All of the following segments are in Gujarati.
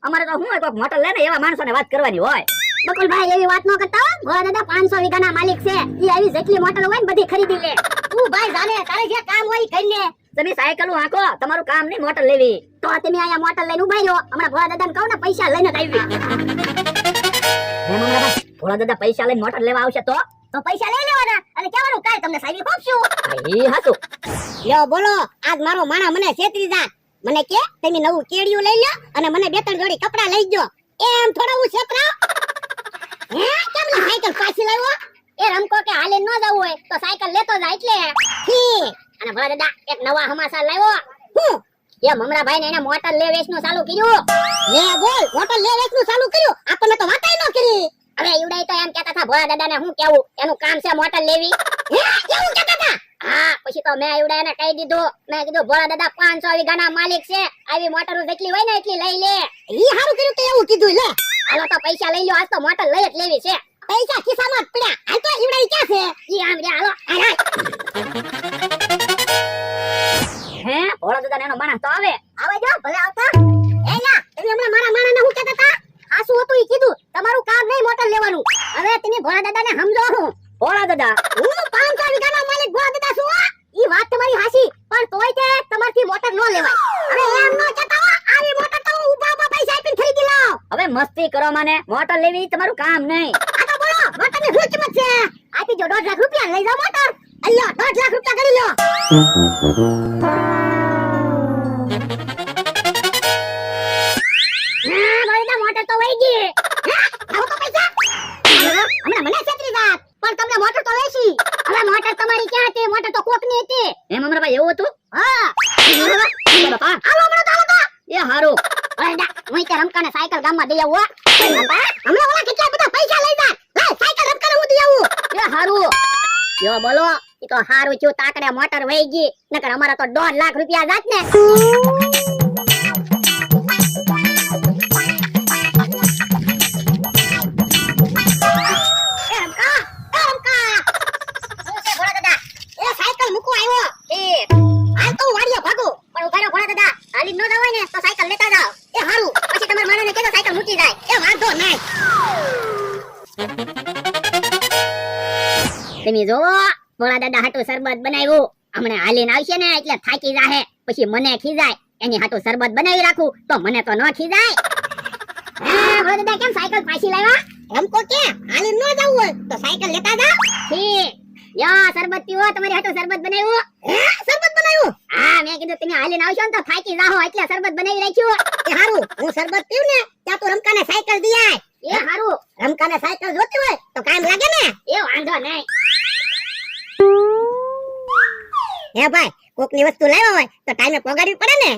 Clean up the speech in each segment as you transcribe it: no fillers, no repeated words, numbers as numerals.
અમારે તો હું કોક મોટર લે ને એવા માણસોને વાત કરવાની હોય. બકુલભાઈ એવી વાત ન કરતા હો. ભોળા દાદા 500 વીઘાના માલિક છે. ઈ આવી જેટલી મોટર હોય ને બધી ખરીદી લે. તું ભાઈ જાને તારે જે કામ હોય ઈ કરી લે. તમે સાયકલ હાંકો, તમારું કામ નહીં મોટર લેવી. તો તમે અહીંયા મોટર લઈને ઉભા રહ્યો. હમણાં ભોળા દાદાને કહું ને પૈસા લઈને જ આવી. હે મમરાબા, ભોળા દાદા પૈસા લઈને મોટર લેવા આવશે તો પૈસા લઈ લેવાના અને કહેવાનું કાઈ તમને સાહેબ ખોપશું. ઈ હાસુ. લ્યો બોલો, આજ મારો માણા મને છેતરી જા. મને કે તમે નવું કેડિયું લઈ લ્યો અને મને બે ત્રણ જોડી કપડા લઈ ગયો. એમ થોડા હું છેતરાવ? હે કેમ લે સાયકલ પાછી લાવ્યો? એ રમકો કે હાલે ન જવું હોય તો સાયકલ લેતો જા એટલે. ઠીક. અને ભલા દાદા એક નવા હમાસા લાવ્યો. હું એ મમરા ભાઈ ને એને મોટર લે વેચનું ચાલુ કર્યું. લે બોલ, મોટર લે વેચનું ચાલુ કર્યું? આપણને તો વાતાય ન કરી. હવે ઈવડાઈ તો એમ કહેતા હતા ભોળા દાદાને હું કેવું, એનું કામ છે મોટર લેવી. હે કેવું કહેતા હતા? હા પછી તો મેં ઈવડાઈને કહી દીધું. મેં કીધું ભોળા દાદા 500 વીઘાના માલિક છે, આવી મોટરો જેટલી હોય ને એટલી લઈ લે. ઈ હારું કર્યું તો એવું કીધું. લે હાલો તો પૈસા લઈ લ્યો, આજ તો મોટર લઈ જ લેવી છે. પૈસા ખિસ્સામાં જ પડ્યા. હાલ તો ઈવડાઈ ક્યાં છે? ઈ આમ રે હાલો. હે ભોળા દાદા એનો માણસ તો આવે. આવે જો ભલે આવતા. એ યા તમે હમણાં મારા માણાને હું કહેતા હતા? હાસુ હતું ઈ કીધું. તમારું કામ નહીં મોટર લેવાનું. હવે તમે ભોળા દાદાને સમજો. હું ભોળા દાદા હું 500 વીઘાના માલિક ભોળા દાદા છું. ઈ વાત તમારી હાસી, પણ તોય તે તમારથી મોટર ન લેવાય. હવે એમ ન કહેતા હો, આવી મોટર તો ઉભા ઉભા પૈસા આપીને ખરીદી લાવ. હવે મસ્તી કરો મને, મોટર લેવી તમારું કામ નહીં. આ તો બોલો મોટરની શું કિંમત છે? આપી જો 1.5 લાખ રૂપિયા લઈ જાઓ મોટર. અલ્યો 1.5 લાખ રૂપિયા કરી લ્યો. મોટર તો વહી ગઈ. આવો તો પૈસા હમણાં મને છેતરી જાત, પણ તમને મોટર તો વેચી. હવે મોટર તમારી ક્યાં હતી? મોટર તો કોકની હતી. હે મમરાભાઈ એવું હતું? હા બાપા હાલો હમણાં તો હાલો તો. એ હારું. અરે દા હું તે રમકાને સાયકલ ગામમાં દઈ આવું. બાપા હમણાં ઓલા કેટલા બધા પૈસા લઈ જા. લે સાયકલ રમકાને હું દઈ આવું. એ હારું. યો બોલો, ઈ તો હારું છું તાકડે મોટર વહી ગઈ, નકર અમારા તો 1.5 લાખ રૂપિયા જાત ને. તમે જો ભોળા દાદા હાટુ શરબત બનાવ્યું. હમણાં હાલીને આવશે ને એટલે થાકી જાહે, પછી મને ખીજાય. એની હાટુ શરબત બનાવી રાખું તો મને તો ન ખીજાય. હે ભોળા દાદા કેમ સાયકલ પાછી લાવ્યા? એમકો કે હાલીને ન જવું હોય તો સાયકલ લેતા જાવ. ઠીક. યો શરબત પીવો, તમારી હાટુ શરબત બનાવ્યું. હે શરબત બનાવ્યું? હા મેં કીધું તમે હાલીને આવશો ને તો થાકી જાહો એટલે શરબત બનાવી રાખ્યું. એ હારું, હું શરબત પીઉં ને ત્યાં તો રમકાને સાયકલ દી આય. એ હારું, રમકાને સાયકલ જોતી હોય તો કામ લાગે ને. એ વાંધો નહીં. હે ભાઈ, કોકની વસ્તુ લાવ્યા હોય તો ટાઈમે પગાડવી પડે ને.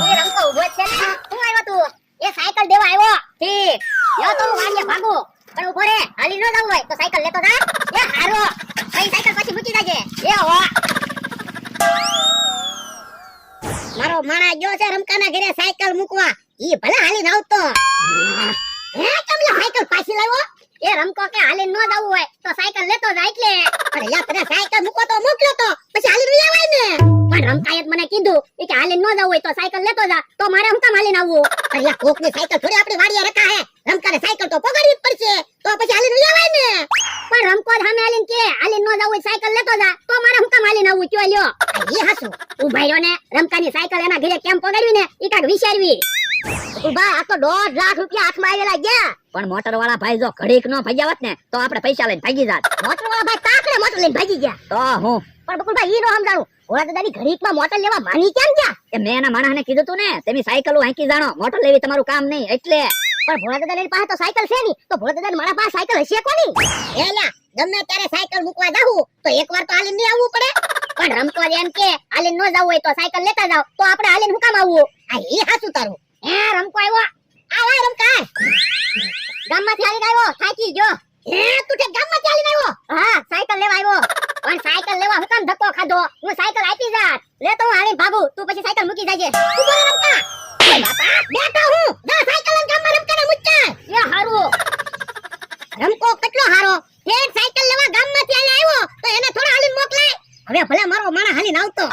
એ રમકો ઉભો છે ને, હું આવ્યો તું? એ સાયકલ દેવા આવ્યો. ઠીક. યો તો હું વાડીએ ભાગું, પણ ઉભો રે. હાલી ન જવું હોય તો સાયકલ લેતો જા. એ હારો, કઈ સાયકલ પછી મૂકી જાજે. એ હો. મારો માણા ગયો છે રમકાના ઘરે સાયકલ મૂકવા. ઈ ભલે હાલીને આવતો. હે કેમ લે સાયકલ પાછી લાવ્યો? એ રમકો કે હાલીને ન જવું હોય તો સાયકલ લેતો જાય એટલે. અરે યાર તને સાયકલ મૂકો તો મોકલો તો પછી હાલીને લેવાય ને. પણ રમકાએ મને કીધું કે હાલીને ન જવું હોય તો સાયકલ લેતો જા. તો મારે હું કામ હાલીને આવવું? અરે યાર કોકની સાયકલ થોડી આપણી વાડીએ રખા હે. રમકાને સાયકલ તો પગાડવી જ પડશે, તો પછી હાલીને લેવાય ને. પણ રમકો સામે હાલીને કે હાલીને ન જવું હોય સાયકલ લેતો જા, તો મારે હું કામ હાલીને આવવું? ચોય લ્યો. એ હાસું ઉભા રહ્યો ને. રમકાની સાયકલ એના ઘરે કેમ પગાડવી ને ઈ કાક વિચારવી. ઉભા આ તો 1.5 લાખ રૂપિયા હાથમાં આવેલા ગયા. પણ મોટર વાળા ભાઈ જો ઘડીક નો ભાગ્યાવત ને તો આપણે પૈસા લઈને ભાગી જાત. મોટર વાળા ભાઈ તાકડે મોટર લઈને ભાગી ગયા. તો હું પણ બકુલભાઈ ઈ નો સમજાણું. ભોળા દાદાની ઘડીકમાં મોટર લેવા માની કેમ ગયા? એ મેં એના માણસને કીધું તું ને, તમે સાયકલો હાંકી જાણો, મોટર લેવી તમારું કામ નહીં એટલે. પણ ભોળા દાદાની પાસે તો સાયકલ છે નહીં, તો ભોળા દાદાની મારા પાસે સાયકલ હશે કોની? એલા ગમે ત્યારે સાયકલ મૂકવા જાવું તો એકવાર તો હાલીને નહીં આવવું પડે. પણ રમકો એમ કે હાલીને ન જવું હોય તો સાયકલ લેતા જાવ, તો આપણે હાલીને હું કામ આવવું? આ ઈ હાચું તારું. હે રમકો આવ્યો. આ રમકા ગામમાંથી હાલીને આવ્યો, થાકી ગયો. હે તું કે ગામમાંથી હાલીને આવ્યો? હા સાયકલ લેવા આવ્યો. પણ સાયકલ લેવા હું કામ ધક્કો ખાધો? હું સાયકલ આપી જાત. લે તો હું હાલીને ભાગું, તું પછી સાયકલ મૂકી જાજે. ઉભો રે રમકા. ઓય બાપા બેઠો હું. જા સાયકલ લઈને ગામમાં રમકાને મૂકી. એ હારું. રમકો કેટલો હારો. ફેર સાયકલ લેવા ગામમાંથી આવ્યો તો એને થોડા હાલીને મોકલાય. હવે હવે ભલે મારો માણા હાલીને આવતો.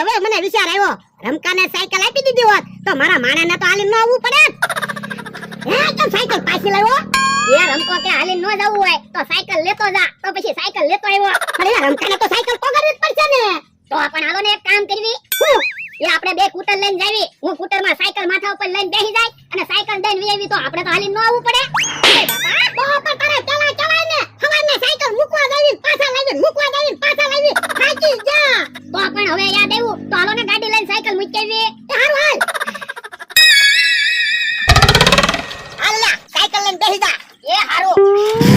હવે મને વિચાર આવ્યો, રમકાને સાયકલ આપી દીધી હોત તો મારા માણાને તો હાલીને ન આવવું પડે. હે કેમ સાયકલ પાછી લાવ્યો? એ રમકો કે હાલીને ન જવું હોય તો સાયકલ લેતો જા, તો પછી સાયકલ લેતો આવ્યો. અરે રમકાને તો સાયકલ પગાડવી જ પડશે ને. તો પણ હાલો ને એક કામ કરવી, એ આપણે બે કૂટર લઈને જાવી, હું કૂટરમાં સાયકલ માથા ઉપર લઈને બેસી જાય અને સાયકલ દઈને વી આવી તો આપણે તો હાલીને ન આવવું પડે. અરે બાપા તો પણ તારે પેલા કહેવાય ને, સવારને સાયકલ મૂકવા જાવી, પાછા લાવી, મૂકવા જાવી, પાછા લાવી, થાકી જા. તો પણ હવે યાદ આવ્યું તો હાલો ને ગાડી લઈને સાયકલ મૂકી આવી. એ હારું હાલ. હાલ સાયકલ લઈને બેસી જા. એ હારું.